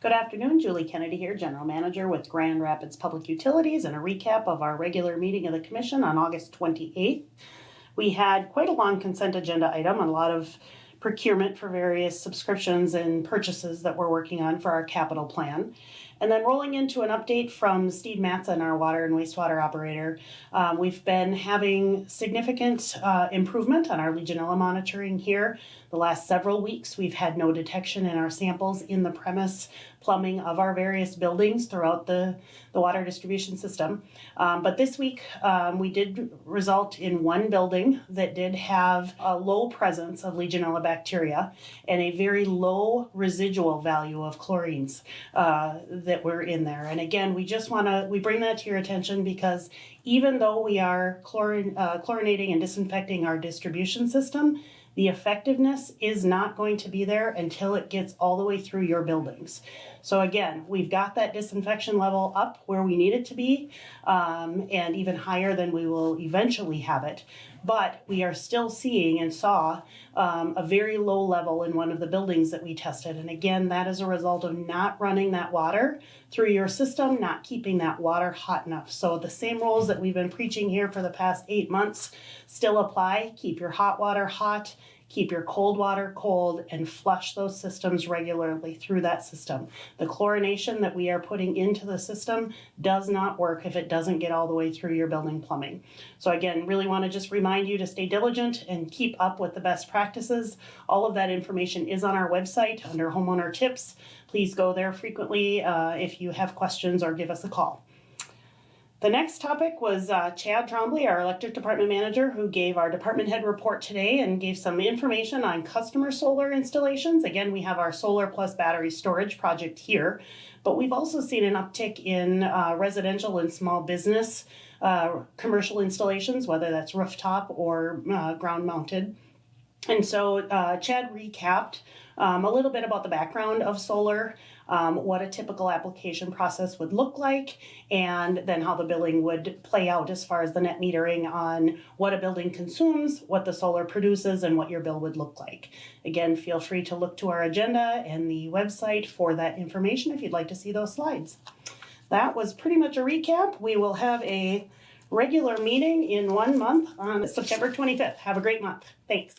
Good afternoon, Julie Kennedy here, General Manager with Grand Rapids Public Utilities, and a recap of our regular meeting of the Commission on August 28th. We had quite a long consent agenda item, a lot of procurement for various subscriptions and purchases that we're working on for our capital plan. And then rolling into an update from Steve Matson, our water and wastewater operator. We've been having significant improvement on our Legionella monitoring here. The last several weeks, we've had no detection in our samples in the premise plumbing of our various buildings throughout the water distribution system. But this week, we did result in one building that did have a low presence of Legionella bacteria and a very low residual value of chlorines that were in there. And again, we bring that to your attention because even though we are chlorinating and disinfecting our distribution system, the effectiveness is not going to be there until it gets all the way through your buildings. So again, we've got that disinfection level up where we need it to be, and even higher than we will eventually have it. But we are still seeing and saw a very low level in one of the buildings that we tested. And again, that is a result of not running that water through your system, not keeping that water hot enough. So the same rules that we've been preaching here for the past 8 months still apply. Keep your hot water hot, keep your cold water cold, and flush those systems regularly through that system. The chlorination that we are putting into the system does not work if it doesn't get all the way through your building plumbing. So again, really want to just remind you to stay diligent and keep up with the best practices. All of that information is on our website under homeowner tips. Please go there frequently if you have questions or give us a call. The next topic was Chad Troumbly, our electric department manager, who gave our department head report today and gave some information on customer solar installations. Again, we have our solar plus battery storage project here, but we've also seen an uptick in residential and small business commercial installations, whether that's rooftop or ground mounted. And so Chad recapped a little bit about the background of solar, what a typical application process would look like, and then how the billing would play out as far as the net metering on what a building consumes, what the solar produces, and what your bill would look like. Again, feel free to look to our agenda and the website for that information if you'd like to see those slides. That was pretty much a recap. We will have a regular meeting in 1 month on September 25th. Have a great month. Thanks.